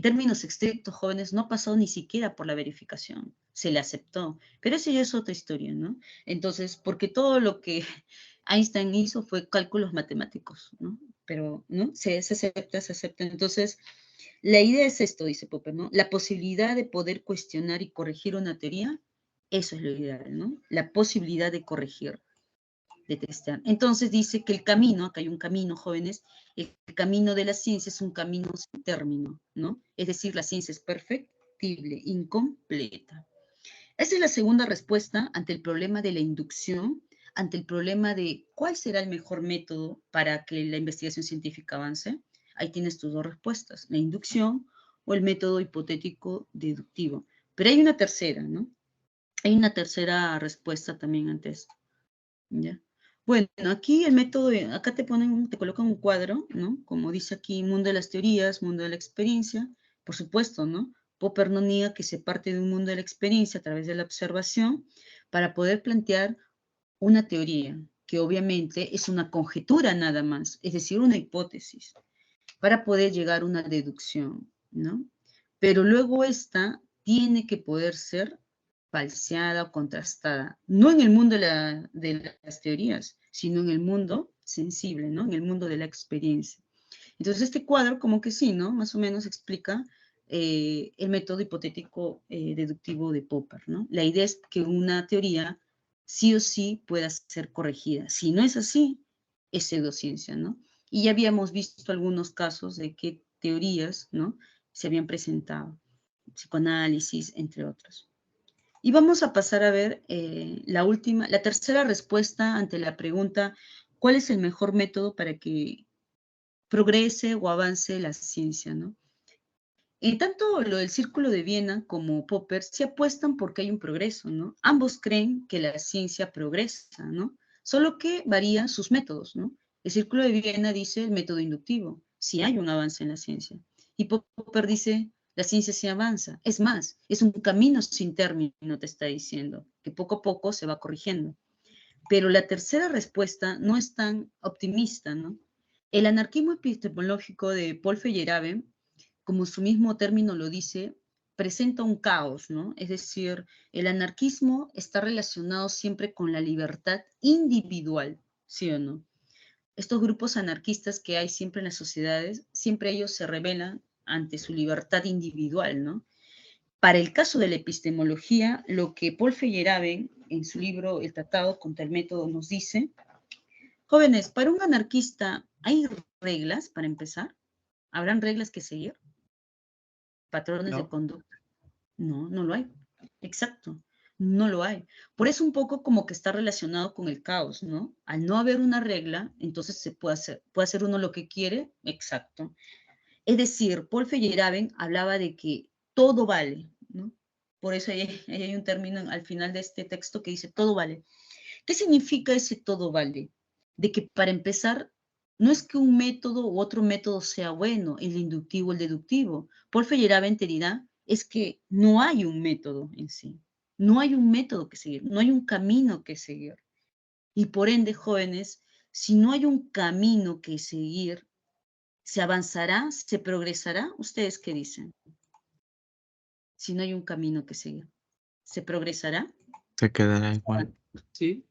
términos estrictos, jóvenes, no ha pasado ni siquiera por la verificación, se le aceptó, pero eso ya es otra historia, ¿no? Entonces, porque todo lo que Einstein hizo fue cálculos matemáticos, ¿no? Pero, ¿no? Se acepta, se acepta. Entonces, la idea es esto, dice Popper, ¿no? La posibilidad de poder cuestionar y corregir una teoría, eso es lo ideal, ¿no? La posibilidad de corregir, de testear. Entonces dice que el camino, acá hay un camino, jóvenes, el camino de la ciencia es un camino sin término, ¿no? Es decir, la ciencia es perfectible, incompleta. Esa es la segunda respuesta ante el problema de la inducción, ante el problema de cuál será el mejor método para que la investigación científica avance. Ahí tienes tus dos respuestas, la inducción o el método hipotético deductivo. Pero hay una tercera, ¿no? Hay una tercera respuesta también ante esto, ¿ya? Bueno, aquí el método, acá te colocan un cuadro, ¿no? Como dice aquí, mundo de las teorías, mundo de la experiencia, por supuesto, ¿no? Popper no niega que se parte de un mundo de la experiencia a través de la observación para poder plantear una teoría, que obviamente es una conjetura nada más, es decir, una hipótesis, para poder llegar a una deducción, ¿no? Pero luego esta tiene que poder ser falseada o contrastada, no en el mundo de las teorías, sino en el mundo sensible, ¿no? En el mundo de la experiencia. Entonces, este cuadro, como que sí, ¿no? Más o menos explica el método hipotético deductivo de Popper, ¿no? La idea es que una teoría sí o sí pueda ser corregida. Si no es así, es pseudociencia, ¿no? Y ya habíamos visto algunos casos de qué teorías, ¿no? Se habían presentado, psicoanálisis, entre otros. Y vamos a pasar a ver la tercera respuesta ante la pregunta, ¿cuál es el mejor método para que progrese o avance la ciencia, ¿no? Tanto lo del Círculo de Viena como Popper se apuestan porque hay un progreso, ¿no? Ambos creen que la ciencia progresa, ¿no? Solo que varían sus métodos, ¿no? El Círculo de Viena dice el método inductivo, si hay un avance en la ciencia. Y Popper dice, la ciencia sí avanza. Es más, es un camino sin término, te está diciendo, que poco a poco se va corrigiendo. Pero la tercera respuesta no es tan optimista, ¿no? El anarquismo epistemológico de Paul Feyerabend, como su mismo término lo dice, presenta un caos, ¿no? Es decir, el anarquismo está relacionado siempre con la libertad individual, ¿sí o no? Estos grupos anarquistas que hay siempre en las sociedades, siempre ellos se rebelan ante su libertad individual, ¿no? Para el caso de la epistemología, lo que Paul Feyerabend en su libro El Tratado contra el Método nos dice, jóvenes, para un anarquista, ¿hay reglas para empezar? ¿Habrán reglas que seguir? ¿Patrones de No. conducta? No, no lo hay. Exacto, no lo hay. Por eso un poco como que está relacionado con el caos, ¿no? Al no haber una regla, entonces se puede hacer uno lo que quiere, exacto. Es decir, Paul Feyerabend hablaba de que todo vale, ¿no? Por eso hay un término al final de este texto que dice todo vale. ¿Qué significa ese todo vale? De que para empezar, no es que un método u otro método sea bueno, el inductivo o el deductivo. Paul Feyerabend te dirá, es que no hay un método en sí. No hay un método que seguir, no hay un camino que seguir. Y por ende, jóvenes, si no hay un camino que seguir, ¿se avanzará? ¿Se progresará? ¿Ustedes qué dicen? Si no hay un camino que seguir, ¿se progresará? Se quedará igual. Sí.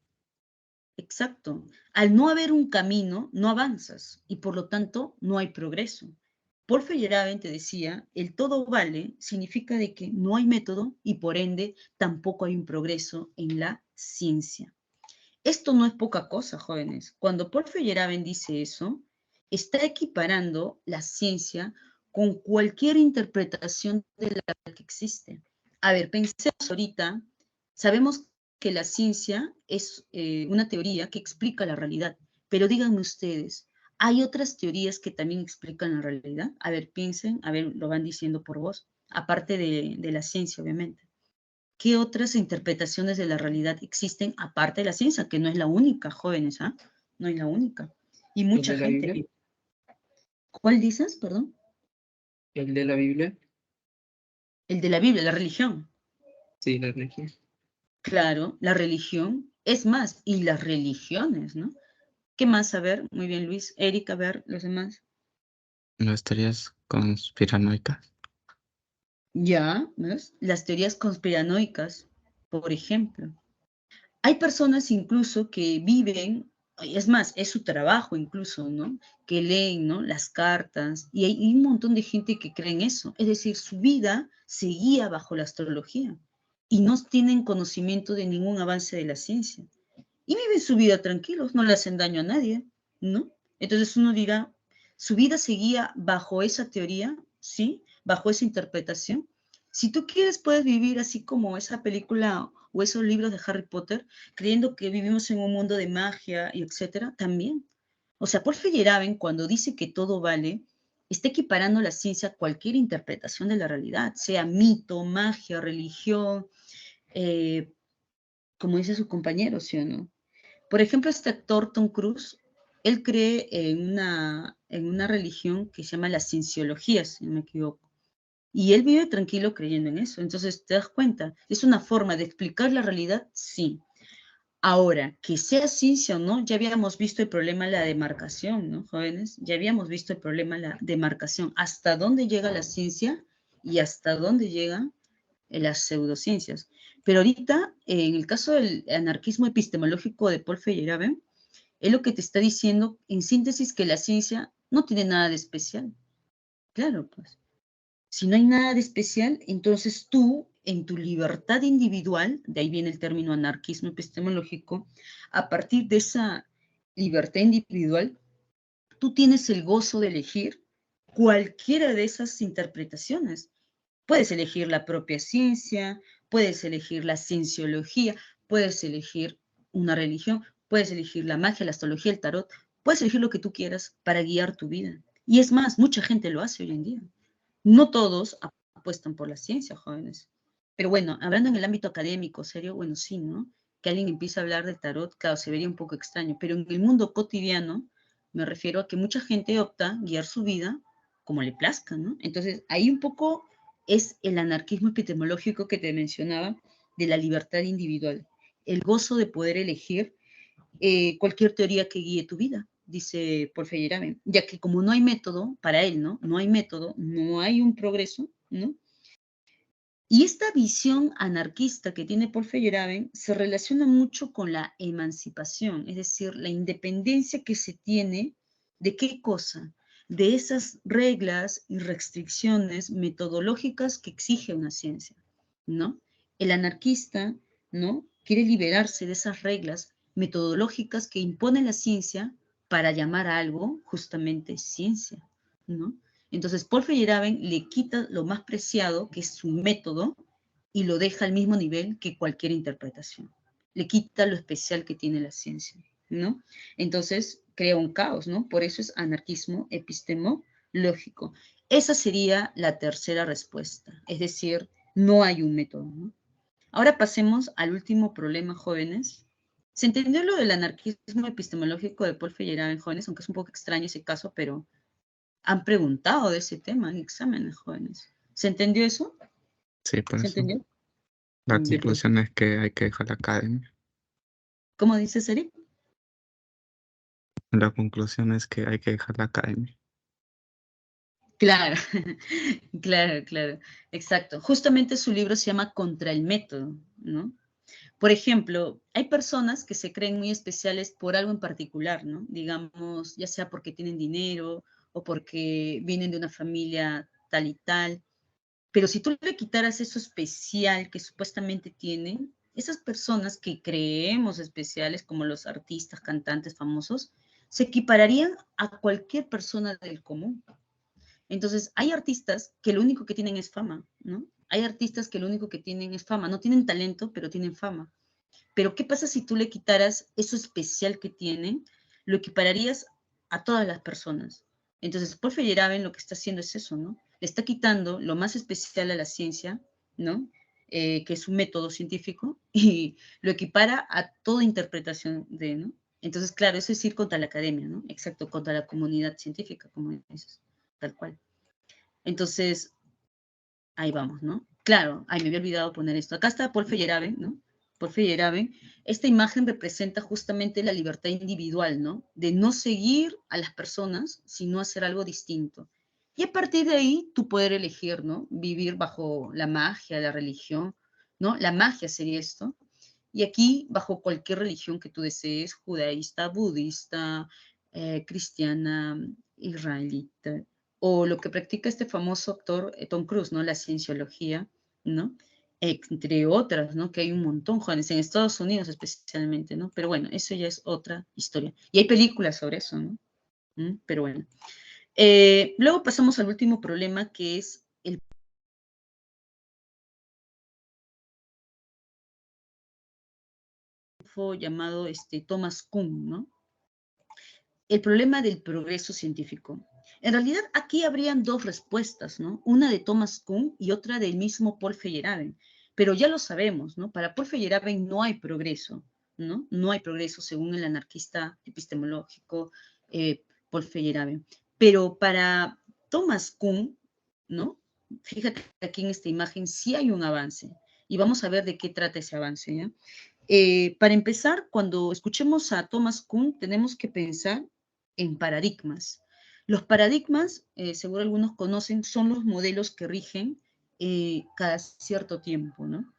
Exacto. Al no haber un camino, no avanzas y por lo tanto no hay progreso. Paul Feyerabend te decía, el todo vale significa de que no hay método y por ende tampoco hay un progreso en la ciencia. Esto no es poca cosa, jóvenes. Cuando Paul Feyerabend dice eso, está equiparando la ciencia con cualquier interpretación de la que existe. A ver, pensemos ahorita, sabemos que la ciencia es una teoría que explica la realidad, pero díganme ustedes, ¿hay otras teorías que también explican la realidad? A ver, piensen, a ver, lo van diciendo por vos, aparte de la ciencia, obviamente. ¿Qué otras interpretaciones de la realidad existen aparte de la ciencia? Que no es la única, jóvenes, ¿ah? No es la única. Y ¿El mucha de la gente. Biblia? ¿Cuál dices, perdón? ¿El de la Biblia? El de la Biblia, la religión. Sí, la religión. Claro, la religión. Es más, y las religiones, ¿no? ¿Qué más? A ver, muy bien, Luis. Erika, a ver, los demás. Las teorías conspiranoicas. Ya, ¿ves? Las teorías conspiranoicas, por ejemplo. Hay personas incluso que viven, es más, es su trabajo incluso, ¿no? Que leen, ¿no? Las cartas, y hay un montón de gente que cree en eso. Es decir, su vida se guía bajo la astrología y no tienen conocimiento de ningún avance de la ciencia. Y viven su vida tranquilos, no le hacen daño a nadie, ¿no? Entonces uno dirá, su vida se guía bajo esa teoría, ¿sí? Bajo esa interpretación. Si tú quieres, puedes vivir así como esa película o esos libros de Harry Potter, creyendo que vivimos en un mundo de magia y etcétera, también. O sea, Paul Feyerabend, cuando dice que todo vale, está equiparando la ciencia a cualquier interpretación de la realidad, sea mito, magia, religión, eh, como dice su compañero, ¿sí o no? Por ejemplo, este actor Tom Cruise, él cree en una religión que se llama la cienciología, si no me equivoco. Y él vive tranquilo creyendo en eso. Entonces, ¿te das cuenta? ¿Es una forma de explicar la realidad? Sí. Ahora, que sea ciencia o no, ya habíamos visto el problema de la demarcación, ¿no, jóvenes? Ya habíamos visto el problema de la demarcación. ¿Hasta dónde llega la ciencia y hasta dónde llegan las pseudociencias? Pero ahorita, en el caso del anarquismo epistemológico de Paul Feyerabend, es lo que te está diciendo, en síntesis, que la ciencia no tiene nada de especial. Claro, pues. Si no hay nada de especial, entonces tú, en tu libertad individual, de ahí viene el término anarquismo epistemológico, a partir de esa libertad individual, tú tienes el gozo de elegir cualquiera de esas interpretaciones. Puedes elegir la propia ciencia, puedes elegir la cienciología, puedes elegir una religión, puedes elegir la magia, la astrología, el tarot, puedes elegir lo que tú quieras para guiar tu vida. Y es más, mucha gente lo hace hoy en día. No todos apuestan por la ciencia, jóvenes. Pero bueno, hablando en el ámbito académico, serio, bueno, sí, ¿no? Que alguien empiece a hablar de tarot, claro, se vería un poco extraño, pero en el mundo cotidiano me refiero a que mucha gente opta guiar su vida como le plazca, ¿no? Entonces, ahí un poco es el anarquismo epistemológico que te mencionaba de la libertad individual, el gozo de poder elegir cualquier teoría que guíe tu vida, dice Paul Feyerabend, ya que como no hay método para él, ¿no? No hay método, no hay un progreso, ¿no? Y esta visión anarquista que tiene Paul Feyerabend se relaciona mucho con la emancipación, es decir, la independencia que se tiene de qué cosa, de esas reglas y restricciones metodológicas que exige una ciencia, ¿no? El anarquista, ¿no? Quiere liberarse de esas reglas metodológicas que impone la ciencia para llamar a algo justamente ciencia, ¿no? Entonces, Paul Feyerabend le quita lo más preciado, que es su método, y lo deja al mismo nivel que cualquier interpretación. Le quita lo especial que tiene la ciencia, ¿no? Entonces, crea un caos, ¿no? Por eso es anarquismo epistemológico. Esa sería la tercera respuesta, es decir, no hay un método, ¿no? Ahora pasemos al último problema, jóvenes. ¿Se entendió lo del anarquismo epistemológico de Paul Feyerabend, jóvenes? Aunque es un poco extraño ese caso, pero han preguntado de ese tema en exámenes, jóvenes. ¿Se entendió eso? Sí, por ¿Se eso. entendió? La Ya, pues. conclusión es que hay que dejar la academia. ¿Cómo dice Seri? La conclusión es que hay que dejar la academia. Claro, claro, claro, exacto. Justamente su libro se llama Contra el método, ¿no? Por ejemplo, hay personas que se creen muy especiales por algo en particular, ¿no? Digamos, ya sea porque tienen dinero o porque vienen de una familia tal y tal. Pero si tú le quitaras eso especial que supuestamente tienen, esas personas que creemos especiales, como los artistas, cantantes famosos, se equipararían a cualquier persona del común. Entonces, hay artistas que lo único que tienen es fama, ¿no? Hay artistas que lo único que tienen es fama. No tienen talento, pero tienen fama. Pero ¿qué pasa si tú le quitaras eso especial que tienen? Lo equipararías a todas las personas. Entonces, Paul Feyerabend lo que está haciendo es eso, ¿no? Le está quitando lo más especial a la ciencia, ¿no? que es un método científico, y lo equipara a toda interpretación de, ¿no? Entonces, claro, eso es ir contra la academia, ¿no? Exacto, contra la comunidad científica, como dices, tal cual. Entonces, ahí vamos, ¿no? Claro, ay, me había olvidado poner esto. Acá está Paul Feyerabend, ¿no? Paul Feyerabend. Esta imagen representa justamente la libertad individual, ¿no? De no seguir a las personas, sino hacer algo distinto. Y a partir de ahí, tú poder elegir, ¿no? Vivir bajo la magia, la religión, ¿no? La magia sería esto. Y aquí, bajo cualquier religión que tú desees, judaísta, budista, cristiana, israelita, o lo que practica este famoso actor Tom Cruise, ¿no? La cienciología, ¿no? Entre otras, ¿no? Que hay un montón, jóvenes, en Estados Unidos especialmente, ¿no? Pero bueno, eso ya es otra historia. Y hay películas sobre eso, ¿no? Pero bueno. Luego pasamos al último problema, que es el llamado Thomas Kuhn, ¿no? El problema del progreso científico. En realidad, aquí habrían dos respuestas, ¿no? Una de Thomas Kuhn y otra del mismo Paul Feyerabend. Pero ya lo sabemos, ¿no? Para Paul Feyerabend no hay progreso, ¿no? No hay progreso según el anarquista epistemológico Paul Feyerabend. Pero para Thomas Kuhn, ¿no? Fíjate aquí en esta imagen sí hay un avance. Y vamos a ver de qué trata ese avance, ¿ya? Para empezar, cuando escuchemos a Thomas Kuhn, tenemos que pensar en paradigmas. Los paradigmas, seguro algunos conocen, son los modelos que rigen cada cierto tiempo, ¿no?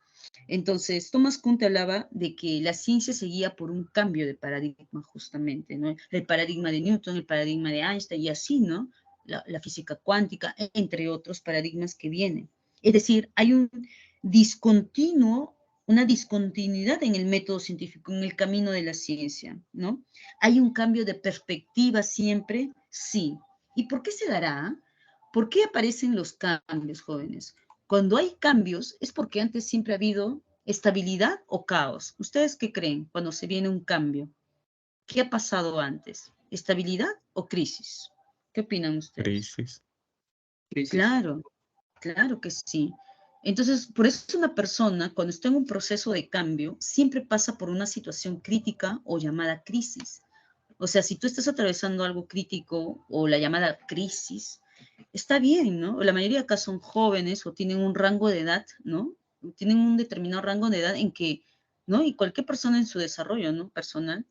Entonces, Thomas Kuhn te hablaba de que la ciencia se guía por un cambio de paradigma, justamente, ¿no? El paradigma de Newton, el paradigma de Einstein, y así, ¿no? La física cuántica, entre otros paradigmas que vienen. Es decir, hay un discontinuo, una discontinuidad en el método científico, en el camino de la ciencia, ¿no? ¿Hay un cambio de perspectiva siempre? Sí. ¿Y por qué se dará? ¿Por qué aparecen los cambios, jóvenes? Cuando hay cambios es porque antes siempre ha habido estabilidad o caos. ¿Ustedes qué creen cuando se viene un cambio? ¿Qué ha pasado antes? ¿Estabilidad o crisis? ¿Qué opinan ustedes? Crisis. Crisis. Claro, claro que sí. Entonces, por eso una persona, cuando está en un proceso de cambio, siempre pasa por una situación crítica o llamada crisis. O sea, si tú estás atravesando algo crítico o la llamada crisis, está bien, ¿no? La mayoría acá son jóvenes o tienen un rango de edad, ¿no? Tienen un determinado rango de edad en que, ¿no? Y cualquier persona en su desarrollo, ¿no? Personal.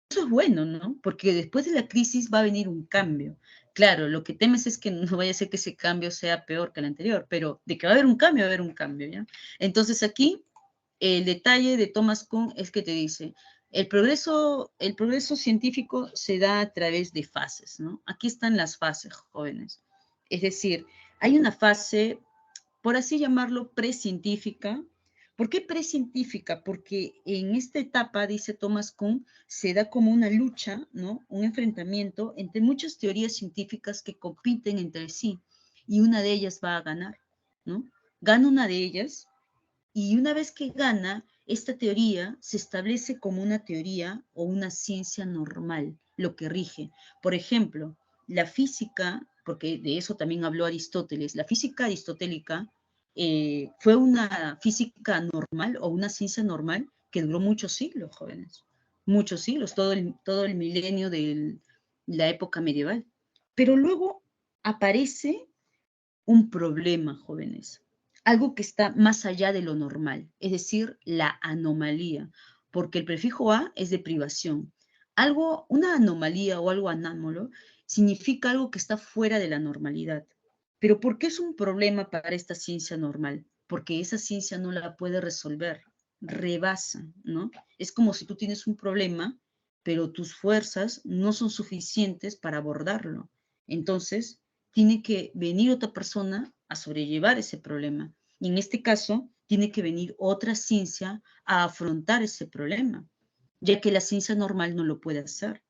Eso es bueno, ¿no? Porque después de la crisis va a venir un cambio. Claro, lo que temes es que no vaya a ser que ese cambio sea peor que el anterior, pero de que va a haber un cambio, va a haber un cambio, ¿ya? Entonces aquí el detalle de Thomas Kuhn es que te dice, el progreso científico se da a través de fases, ¿no? Aquí están las fases, jóvenes. Es decir, hay una fase, por así llamarlo, precientífica. ¿Por qué precientífica? Porque en esta etapa, dice Thomas Kuhn, se da como una lucha, ¿no? Un enfrentamiento entre muchas teorías científicas que compiten entre sí y una de ellas va a ganar, ¿no? Gana una de ellas y una vez que gana, esta teoría se establece como una teoría o una ciencia normal, lo que rige. Por ejemplo, la física, porque de eso también habló Aristóteles, la física aristotélica fue una física normal o una ciencia normal que duró muchos siglos, jóvenes. Muchos siglos, todo el milenio de la época medieval. Pero luego aparece un problema, jóvenes, algo que está más allá de lo normal, es decir, la anomalía, porque el prefijo a es de privación. Algo, una anomalía o algo anómalo significa algo que está fuera de la normalidad. Pero ¿por qué es un problema para esta ciencia normal? Porque esa ciencia no la puede resolver, rebasa, ¿no? Es como si tú tienes un problema, pero tus fuerzas no son suficientes para abordarlo. Entonces, tiene que venir otra persona a sobrellevar ese problema. Y en este caso, tiene que venir otra ciencia a afrontar ese problema, ya que la ciencia normal no lo puede hacer.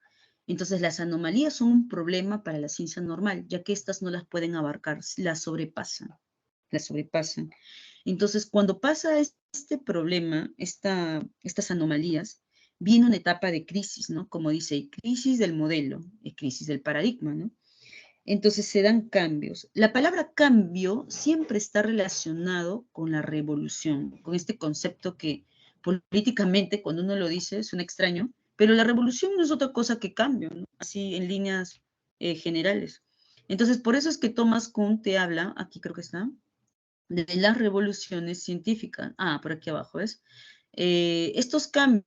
Entonces, las anomalías son un problema para la ciencia normal, ya que éstas no las pueden abarcar, las sobrepasan, las sobrepasan. Entonces, cuando pasa este problema, estas anomalías, viene una etapa de crisis, ¿no? Como dice, crisis del modelo, crisis del paradigma, ¿no? Entonces se dan cambios. La palabra cambio siempre está relacionado con la revolución, con este concepto que políticamente cuando uno lo dice suena extraño, pero la revolución no es otra cosa que cambio, ¿no? Así en líneas generales. Entonces, por eso es que Thomas Kuhn te habla, aquí creo que está, de las revoluciones científicas. Ah, por aquí abajo, ¿ves? Estos cambios,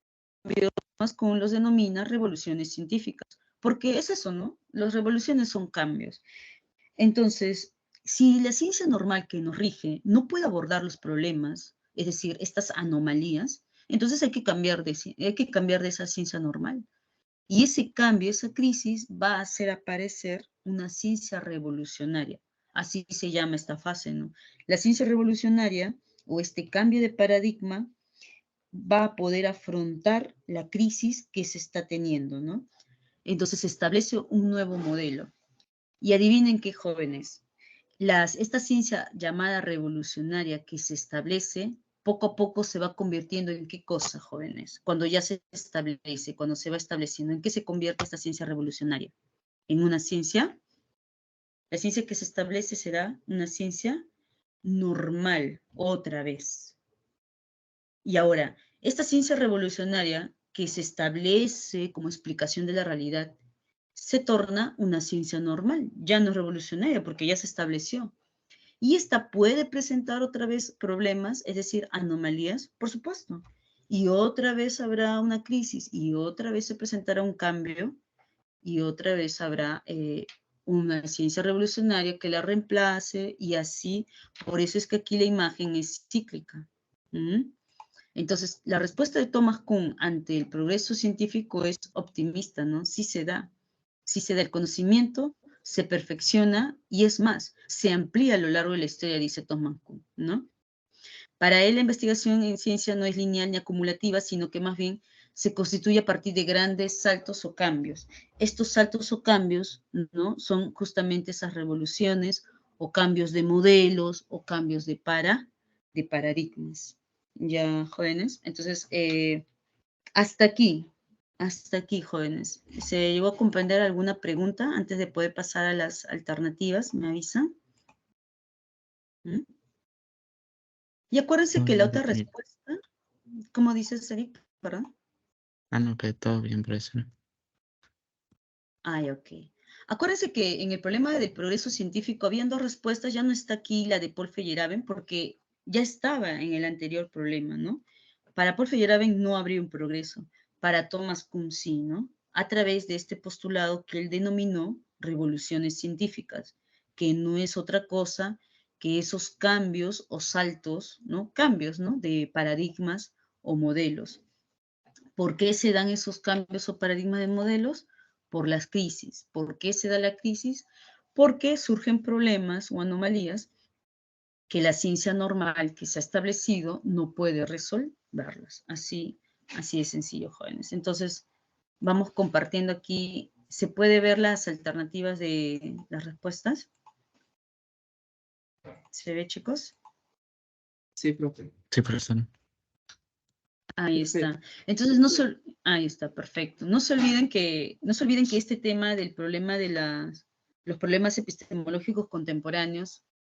Thomas Kuhn los denomina revoluciones científicas, porque es eso, ¿no? Las revoluciones son cambios. Entonces, si la ciencia normal que nos rige no puede abordar los problemas, es decir, estas anomalías, entonces hay que cambiar de esa ciencia normal. Y ese cambio, esa crisis, va a hacer aparecer una ciencia revolucionaria. Así se llama esta fase, ¿no? La ciencia revolucionaria o este cambio de paradigma va a poder afrontar la crisis que se está teniendo, ¿no? Entonces se establece un nuevo modelo. Y adivinen qué, jóvenes, esta ciencia llamada revolucionaria que se establece, poco a poco se va convirtiendo en qué cosa, jóvenes, cuando ya se establece, cuando se va estableciendo, ¿en qué se convierte esta ciencia revolucionaria? En una ciencia, la ciencia que se establece será una ciencia normal, otra vez. Y ahora, esta ciencia revolucionaria que se establece como explicación de la realidad, se torna una ciencia normal, ya no es revolucionaria porque ya se estableció. Y esta puede presentar otra vez problemas, es decir, anomalías, por supuesto. Y otra vez habrá una crisis y otra vez se presentará un cambio y otra vez habrá una ciencia revolucionaria que la reemplace y así. Por eso es que aquí la imagen es cíclica. ¿Mm? Entonces, la respuesta de Thomas Kuhn ante el progreso científico es optimista, ¿no? Sí se da. Sí se da el conocimiento, se perfecciona y es más, se amplía a lo largo de la historia, dice Thomas Kuhn, ¿no? Para él la investigación en ciencia no es lineal ni acumulativa, sino que más bien se constituye a partir de grandes saltos o cambios. Estos saltos o cambios, ¿no? Son justamente esas revoluciones o cambios de modelos o cambios de paradigmas. Ya, jóvenes. Entonces, hasta aquí, jóvenes. ¿Se llegó a comprender alguna pregunta antes de poder pasar a las alternativas? ¿Me avisan? ¿Mm? Y acuérdense que la otra respuesta, ¿cómo dices, Eric? ¿Perdón? Ah, no, que todo bien, profesor. Ay, ok. Acuérdense que en el problema del progreso científico habían dos respuestas, ya no está aquí la de Paul Feyerabend porque ya estaba en el anterior problema, ¿no? Para Paul Feyerabend no habría un progreso, para Thomas Kuhn sí, ¿no? A través de este postulado que él denominó revoluciones científicas, que no es otra cosa que esos cambios o saltos, ¿no? Cambios, ¿no? De paradigmas o modelos. ¿Por qué se dan esos cambios o paradigmas de modelos? Por las crisis. ¿Por qué se da la crisis? Porque surgen problemas o anomalías que la ciencia normal que se ha establecido no puede resolverlas. Así de sencillo, jóvenes. Entonces, vamos compartiendo aquí. ¿Se puede ver las alternativas de las respuestas? ¿Se ve, chicos? Sí, profe. Sí, profesor. Ahí Perfecto. está. Entonces, ahí está, perfecto. No se olviden que este tema del problema de los problemas epistemológicos contemporáneos